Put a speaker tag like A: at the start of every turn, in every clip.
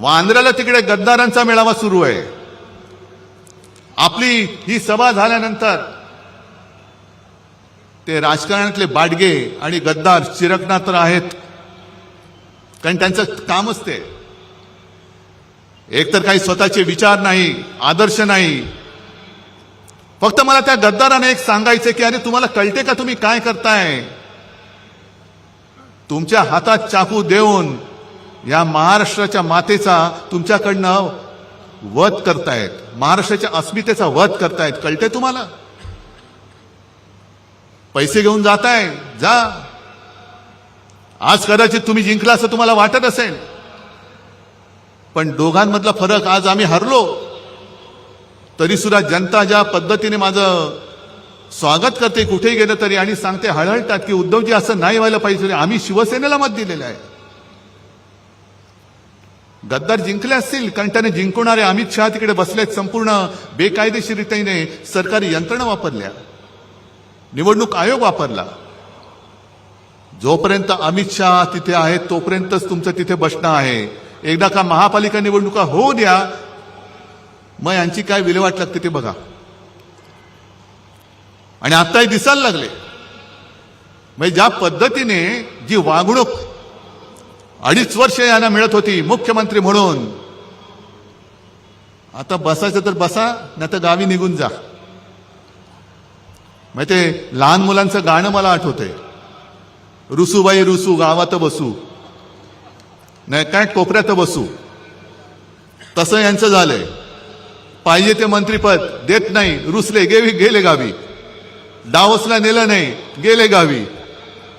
A: वांद्र्याला तिकडे गद्दारांचा मेळावा सुरू आहे. आपली ही सभा झाल्यानंतर ते राजकारणातले बाडगे आणि गद्दार चिरकणार तर आहेत, कारण त्यांचं कामच ते. एकतर काही स्वतःचे विचार नाही, आदर्श नाही. फक्त मला त्या गद्दाराने एक सांगायचं की अरे तुम्हाला कळते का तुम्ही काय करताय? तुमच्या हातात चाकू देऊन या महाराष्ट्राच्या मातेचा तुमच्याकडनं वध करतायत, महाराष्ट्राच्या अस्मितेचा वध करतायत. कळते तुम्हाला? पैसे घेऊन जाताय, जा. आज कदाचित तुम्ही जिंकला असं तुम्हाला वाटत असेल, पण दोघांमधला फरक, आज आम्ही हरलो तरी सुद्धा जनता ज्या पद्धतीने माझं स्वागत करते कुठेही गेलं तरी, आणि सांगते हळहळतात की उद्धवजी असं नाही व्हायला पाहिजे, आम्ही शिवसेनेला मत दिलेलं आहे. गद्दार जिंकले असतील कारण त्याने जिंकवणारे अमित शहा तिकडे बसलेत, संपूर्ण बेकायदेशीररित्याने सरकारी यंत्रणा वापरल्या, निवडणूक आयोग वापरला. जोपर्यंत अमित शहा तिथे आहेत तोपर्यंतच तुमचं तिथे बसणं आहे. एकदा का महापालिका निवडणुका होऊ द्या, मग यांची काय विल्हेवाट लागते ते बघा. आणि आत्ताही दिसायला लागले, म्हणजे ज्या पद्धतीने जी वागणूक 2.5 वर्ष यांना मिळत होती मुख्यमंत्री म्हणून, आता बसायचं तर बसा, नाही तर गावी निघून जा. मग ते लहान मुलांचं गाणं मला आठवतंय, रुसूबाई रुसू गावात बसू, नाही काय कोपऱ्यात बसू. तसं यांचं झालंय. पाहिजे ते मंत्रीपद देत नाही, रुसले गेले गावी. डावसला नेलं नाही, गेले गावी.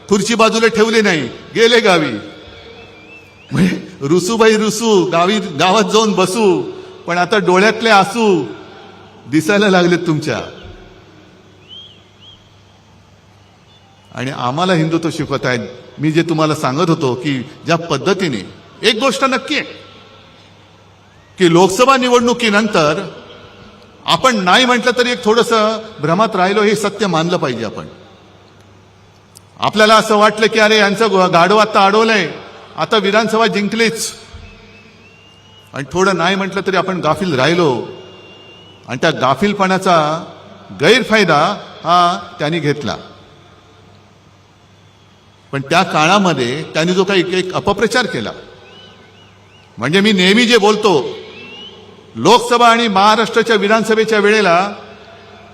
A: खुर्ची बाजूला ठेवली नाही, गेले गावी. म्हणजे रुसूबाई रुसू, गावात जाऊन बसू. पण आता डोळ्यातले आसू दिसायला लागलेत तुमच्या. आणि आम्हाला हिंदुत्व शिकवत आहेत. मी जे तुम्हाला सांगत होतो की ज्या पद्धतीने, एक गोष्ट नक्की आहे की लोकसभा निवडणुकीनंतर आपण नाही म्हटलं तरी एक थोडंसं भ्रमात राहिलो, हे सत्य मानलं पाहिजे आपण. आपल्याला असं वाटलं की अरे यांचं गाढव आता अडवलंय, आता विधानसभा जिंकलीच, आणि थोडं नाही म्हटलं तरी आपण गाफील राहिलो. आणि त्या गाफीलपणाचा गैरफायदा हा त्यांनी घेतला. पण त्या काळामध्ये त्यांनी जो काही एक अपप्रचार केला, म्हणजे मी नेहमी जे बोलतो, लोकसभा आणि महाराष्ट्राच्या विधानसभेच्या वेळेला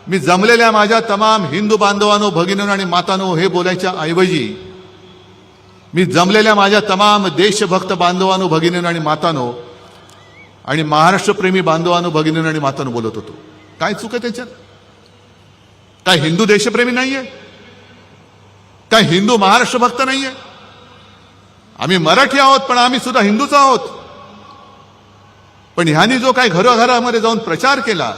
A: मी जमलेल्या माझ्या तमाम हिंदू बांधवांनो, भगिनींनो आणि मातांनो हे बोलायच्या ऐवजी मी जमलेल्या माझ्या तमाम देशभक्त बांधवांनो, भगिनींनो आणि मातांनो आणि महाराष्ट्रप्रेमी बांधवांनो, भगिनींनो आणि मातांनो बोलत होतो. काय चूक आहे त्याच्यात? काय हिंदू देशप्रेमी नाहीये? काय हिंदू महाराष्ट्र भक्त नाहीये? आम्ही मराठी आहोत, पण आम्ही सुद्धा हिंदूच आहोत. पण ह्यांनी जो काय घरोघरामध्ये जाऊन प्रचार केला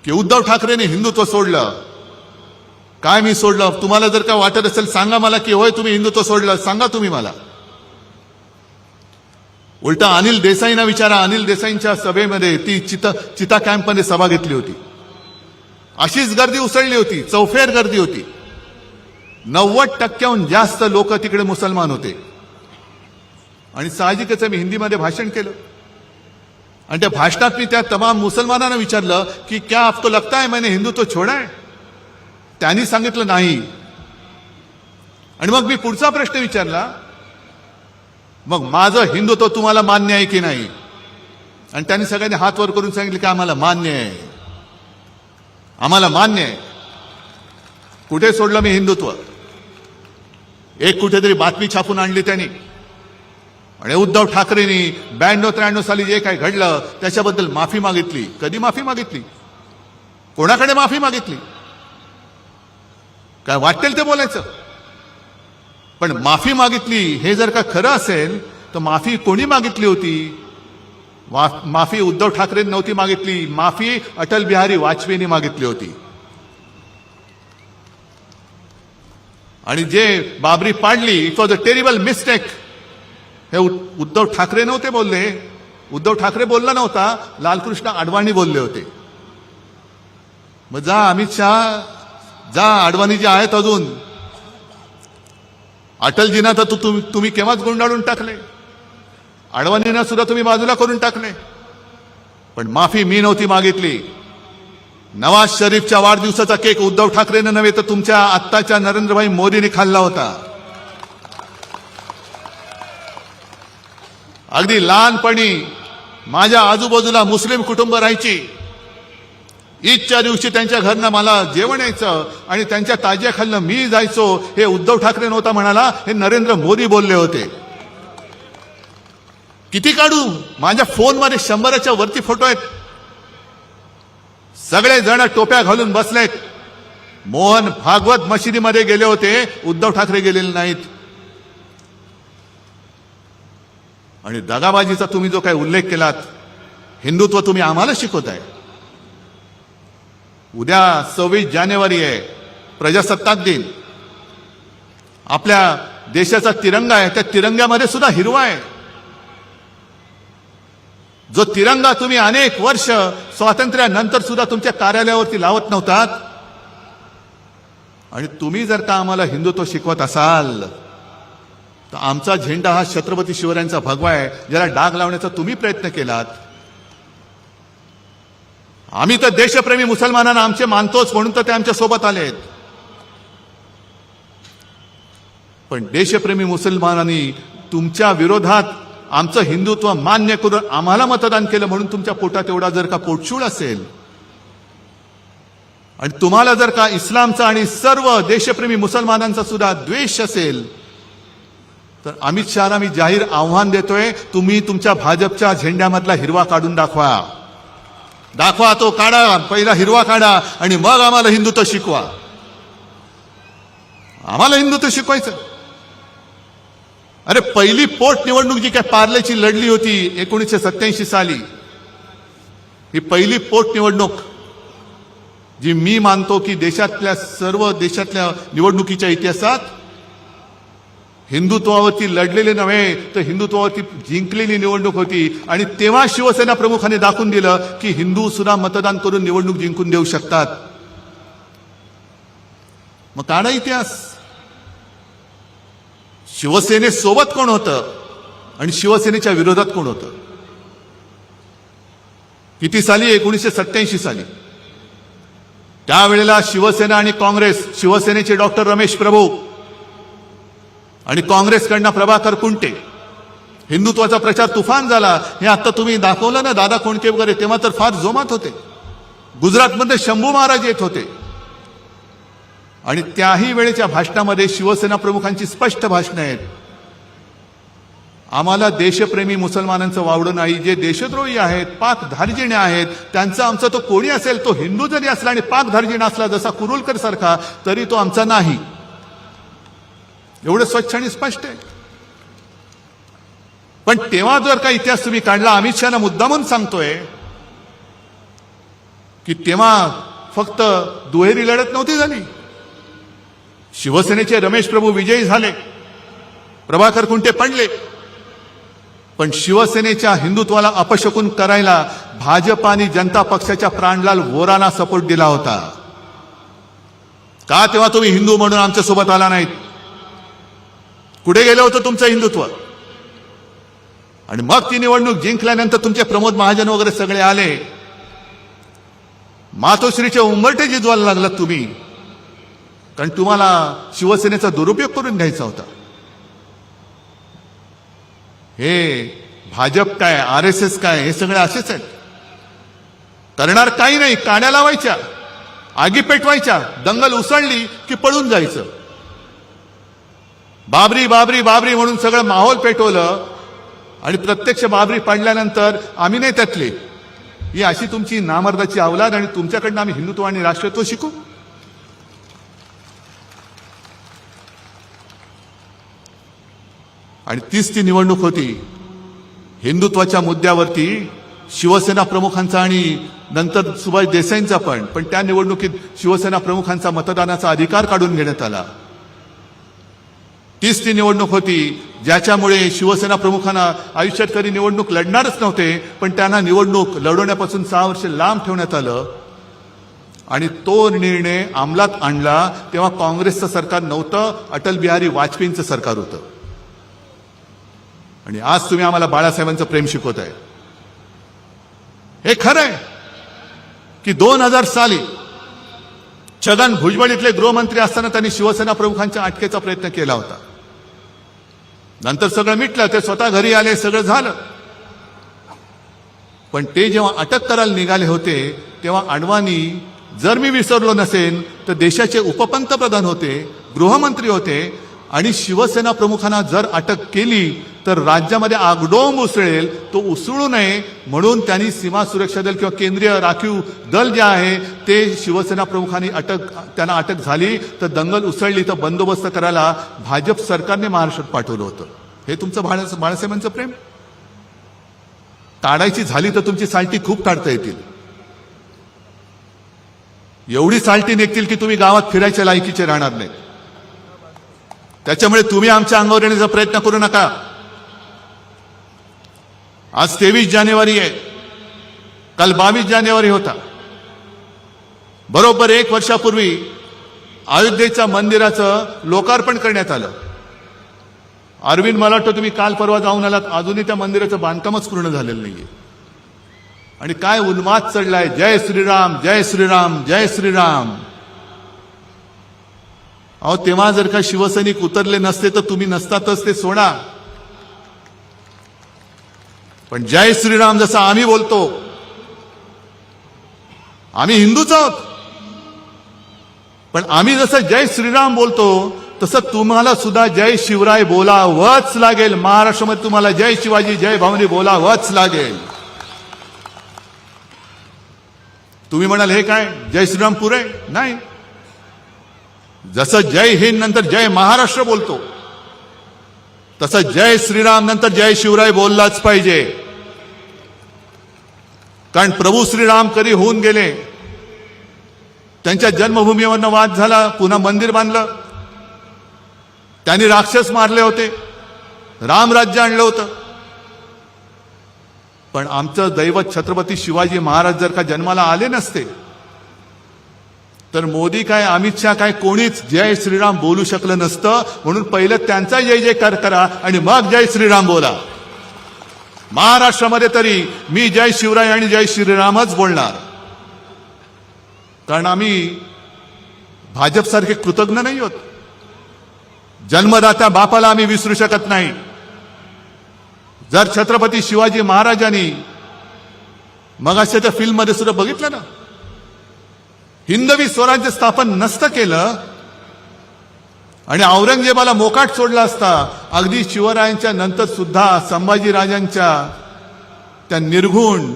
A: की उद्धव ठाकरेंनी हिंदुत्व सोडलं, काय मी सोडलं? तुम्हाला जर का वाटत असेल सांगा मला की होय तुम्ही हिंदुत्व सोडलं, सांगा तुम्ही मला. उलटा अनिल देसाईंना विचारा, अनिल देसाईंच्या सभेमध्ये ती चिता कॅम्पमध्ये सभा घेतली होती, अशीच गर्दी उसळली होती, चौफेर गर्दी होती. 90% जास्त लोक तिकडे मुसलमान होते. आणि साहजिकच मी हिंदीमध्ये भाषण केलं, आणि त्या भाषणात मी त्या तमाम मुसलमानांना विचारलं की क्या आपको लगता है मैंने हिंदुत्व छोड़ा है? त्यांनी सांगितलं नाही. आणि मग मी पुढचा प्रश्न विचारला, मग माझं हिंदुत्व तुम्हाला मान्य आहे की नाही? आणि त्यांनी सगळ्यांनी हात वर करून सांगितलं की आम्हाला मान्य आहे, आम्हाला मान्य आहे. कुठे सोडलं मी हिंदुत्व? एक कुठेतरी बातमी छापून आणली त्यांनी, आणि उद्धव ठाकरेंनी 92-93 साली जे काही घडलं त्याच्याबद्दल माफी मागितली. कधी माफी मागितली? कोणाकडे माफी मागितली? काय वाटेल ते बोलायचं, पण माफी मागितली. हे जर का खरं असेल तर माफी कोणी मागितली होती? माफी उद्धव ठाकरेंनी नव्हती मागितली, माफी अटल बिहारी वाजपेयींनी मागितली होती. आणि जे बाबरी पाडली, it was a terrible mistake, हे उद्धव ठाकरे नव्हते बोलले. उद्धव ठाकरे बोलला नव्हता, लालकृष्ण अडवाणी बोलले होते. मग जा अमित शहा, जा अडवाणी जे आहेत अजून, अटलजींना तर तुम्ही केव्हाच गुंडाळून टाकले. अडवाणींना सुद्धा तुम्ही बाजूला करून टाकले. पण माफी मी नव्हती मागितली. नवाज शरीफच्या वाढदिवसाचा केक उद्धव ठाकरेनं नव्हे तर तुमच्या आत्ताच्या नरेंद्रभाई मोदींनी खाल्ला होता. अगदी लहानपणी माझ्या आजूबाजूला मुस्लिम कुटुंब राहायची. ईदच्या दिवशी त्यांच्या घरनं मला जेवण यायचं आणि त्यांच्या ताजियाखालनं मी जायचो. हे उद्धव ठाकरे नव्हता म्हणाला, हे नरेंद्र मोदी बोलले होते. किती काढू? माझ्या फोनमध्ये 100च्या वरती फोटो आहेत. सगळे जण टोप्या घालून बसलेत. मोहन भागवत मशिदीमध्ये गेले होते, उद्धव ठाकरे गेलेले नाहीत. आणि दगाबाजीचा तुम्ही जो काही उल्लेख केलात, हिंदुत्व तुम्ही आम्हाला शिकवताय. उद्या 26 जानेवारी आहे, प्रजासत्ताक दिन. आपल्या देशाचा तिरंगा आहे, त्या तिरंग्यामध्ये सुद्धा हिरवा आहे. जो तिरंगा तुम्ही अनेक वर्ष स्वातंत्र्यानंतर सुद्धा तुमच्या कार्यालयावरती लावत नव्हतात. आणि तुम्ही जर का आम्हाला हिंदुत्व शिकवत असाल तर आमचा झेंडा हा छत्रपती शिवरायांचा भगवा आहे, ज्याला डाग लावण्याचा तुम्ही प्रयत्न केलात. आम्ही तर देशप्रेमी मुसलमानांना आमचे मानतोच म्हणून तर ते आमच्या सोबत आलेत. पण देशप्रेमी मुसलमानांनी तुमच्या विरोधात आमचं हिंदुत्व मान्य करून आम्हाला मतदान केलं म्हणून तुमच्या पोटात एवढा जर का पोटशूळ असेल आणि तुम्हाला जर का इस्लामचा आणि सर्व देशप्रेमी मुसलमानांचा सुद्धा द्वेष असेल तर अमित शहाला मी जाहीर आव्हान देतोय, तुम्ही तुमच्या भाजपच्या झेंड्यामधला हिरवा काढून दाखवा. तो काढा, पहिला हिरवा काढा आणि मग आम्हाला हिंदुत्व शिकवा. आम्हाला हिंदुत्व शिकवायचं. अरे पहिली पोट निवडणूक जी काय पार्लेची लढली होती 1987 साली, ही पहिली पोट निवडणूक जी मी मानतो की सर्व देशातल्या निवडणुकीच्या इतिहासात हिंदुत्वावरती लढलेले नव्हे तर हिंदुत्वावरती जिंकलेली निवडणूक होती. आणि तेव्हा शिवसेना प्रमुखांनी दाखवून दिलं की हिंदू सुद्धा मतदान करून निवडणूक जिंकून देऊ शकतात. मग काढा इतिहास. शिवसेनेसोबत कोण होतं आणि शिवसेनेच्या विरोधात कोण होतं? किती साली? 1987 साली. त्यावेळेला शिवसेना आणि काँग्रेस, शिवसेनेचे डॉक्टर रमेश प्रभू आणि काँग्रेसकडनं प्रभाकर कुंटे, हिंदुत्वाचा प्रचार तुफान झाला. हे आता तुम्ही दाखवलं ना, दादा कोंडके वगैरे, तेव्हा तर फार जोमात होते. गुजरातमध्ये शंभू महाराज येत होते. आणि त्याही वेळेच्या भाषणामध्ये शिवसेना प्रमुखांची स्पष्ट भाषणं आहेत. आम्हाला देशप्रेमी मुसलमानांचं वावडं नाही. जे देशद्रोही आहेत, पाक धार्जिणे आहेत, त्यांचा आमचा तो कोणी असेल, तो हिंदू जरी असला आणि पाक धार्जिण असला जसा कुरुलकर सारखा, तरी तो आमचा नाही. एवढं स्वच्छ आणि स्पष्ट आहे. पण तेव्हा जर का इतिहास तुम्ही काढला, अमित शहाला मुद्दामून सांगतोय की तेव्हा फक्त दुहेरी लढत नव्हती झाली. शिवसेनेचे रमेश प्रभू विजयी झाले, प्रभाकर कुंटे पडले, पण शिवसेनेच्या हिंदुत्वाला अपशकुन करायला भाजप आणि जनता पक्षाच्या प्राणलाल वोरांना सपोर्ट दिला होता. का तेव्हा तुम्ही हिंदू म्हणून आमच्या सोबत आला नाहीत? कुठे गेलं होतं तुमचं हिंदुत्व? आणि मग ती निवडणूक जिंकल्यानंतर तुमचे प्रमोद महाजन वगैरे सगळे आले. मातोश्रीचे उंबरठे जिजवायला लागलात तुम्ही, कारण तुम्हाला शिवसेनेचा दुरुपयोग करून घ्यायचा होता. हे भाजप काय, RSS काय, हे सगळे असेच आहेत. करणार काही नाही, काड्या लावायच्या, आगी पेटवायच्या, दंगल उसळली की पळून जायचं. बाबरी बाबरी बाबरी म्हणून सगळं माहोल पेटवलं आणि प्रत्यक्ष बाबरी पडल्यानंतर आम्ही नाही त्यातले. ही अशी तुमची नामर्दाची अवलाद आणि तुमच्याकडनं आम्ही हिंदुत्व आणि राष्ट्रत्व शिकू. आणि तीच ती निवडणूक होती. हिंदुत्वाच्या मुद्द्यावरती शिवसेना प्रमुखांचा आणि नंतर सुभाष देसाईंचा पण त्या निवडणुकीत शिवसेना प्रमुखांचा मतदानाचा अधिकार काढून घेण्यात आला. तीच ती निवडणूक होती ज्याच्यामुळे शिवसेना प्रमुखांना आयुष्यात कधी निवडणूक लढणारच नव्हते, पण त्यांना निवडणूक लढवण्यापासून 6 वर्ष लांब ठेवण्यात आलं. आणि तो निर्णय अंमलात आणला तेव्हा काँग्रेसचं सरकार नव्हतं, अटल बिहारी वाजपेयींचं सरकार होतं. आणि आज तुम्ही आम्हाला बाळासाहेबांचं प्रेम शिकवताय. हे खरं आहे की 2000 साली छगन भुजबळ इथले गृहमंत्री असताना त्यांनी शिवसेना प्रमुखांच्या अटकेचा प्रयत्न केला होता. नंतर सगळं मिटलं, ते स्वतः घरी आले, सगळं झालं. पण ते जेव्हा अटक करायला निघाले होते तेव्हा अडवाणी, जर मी विसरलो नसेन तर देशाचे उपपंतप्रधान होते, गृहमंत्री होते. आणि शिवसेना प्रमुखांना जर अटक केली तर राज्यामध्ये आगडोंब उसळेल, तो उसळू नये म्हणून त्यांनी सीमा सुरक्षा दल किंवा केंद्रीय राखीव दल जे आहे ते शिवसेना प्रमुखांनी त्यांना अटक झाली तर दंगल उसळली तर बंदोबस्त करायला भाजप सरकारने महाराष्ट्रात पाठवलं होतं. हे तुमचं बाळासाहेबांचं प्रेम. ताडायची झाली तर तुमची साल्टी खूप ताडता येतील. एवढी साल्टी निघतील की तुम्ही गावात फिरायच्या लायकीचे राहणार नाही. त्याच्यामुळे तुम्ही आमच्या अंगावर येण्याचा प्रयत्न करू नका. आज 23 जानेवारी आहे, काल 22 जानेवारी होता. बरोबर 1 वर्षापूर्वी अयोध्येच्या मंदिराचं लोकार्पण करण्यात आलं. अरविंद, मला वाटतं तुम्ही काल परवा जाऊन आलात, अजूनही त्या मंदिराचं बांधकामच पूर्ण झालेलं नाहीये. आणि काय उन्माद चढलाय, जय श्रीराम जय श्रीराम जय श्रीराम. अहो, तेव्हा जर का शिवसैनिक उतरले नसते तर तुम्ही नसतातच, ते सोडा. पण जय श्रीराम जसं आम्ही बोलतो, आम्ही हिंदूच आहोत, पण आम्ही जसं जय श्रीराम बोलतो तसं तुम्हाला सुद्धा जय शिवराय बोलावंच लागेल. महाराष्ट्रामध्ये तुम्हाला जय शिवाजी जय भवानी बोलावंच लागेल. तुम्ही म्हणाल हे काय जय श्रीराम पुरे नाही. जसं जय हिंद नंतर जय महाराष्ट्र बोलतो तसं जय श्रीराम नंतर जय शिवराय बोललाच पाहिजे. कारण प्रभू श्रीराम कधी होऊन गेले, त्यांच्या जन्मभूमीवरनं वाद झाला, पुन्हा मंदिर बांधलं, त्यांनी राक्षस मारले होते, रामराज्य आणलं होतं. पण आमचं दैवत छत्रपती शिवाजी महाराज जर का जन्माला आले नसते तर मोदी काय, अमित शहा काय, कोणीच जय श्रीराम बोलू शकलं नसतं. म्हणून पहिलं त्यांचा जय जयकार करा आणि मग जय श्रीराम बोला. महाराष्ट्रामध्ये तरी मी जय शिवराय आणि जय श्रीरामच बोलणार. कारण आम्ही भाजपसारखे कृतज्ञ नाही होत. जन्मदात्या बापाला आम्ही विसरू शकत नाही. जर छत्रपती शिवाजी महाराजांनी, मग अशा त्या फिल्ममध्ये सुद्धा बघितलं ना, हिंदवी स्वराज्य स्थापन नसतं केलं आणि औरंगजेबाला मोकाट सोडला असता, अगदी शिवरायांच्या नंतर सुद्धा संभाजीराजांच्या त्या निर्घुण,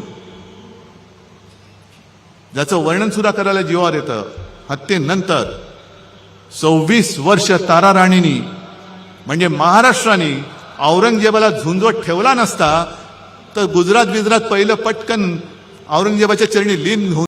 A: ज्याचं वर्णन सुद्धा करायला जीवावर येतं, हत्येनंतर 26 वर्ष ताराराणींनी म्हणजे महाराष्ट्राने औरंगजेबाला झुंजवत ठेवला नसता तर गुजरात पहिलं पटकन औरंगजेबाच्या चरणी लीन होऊन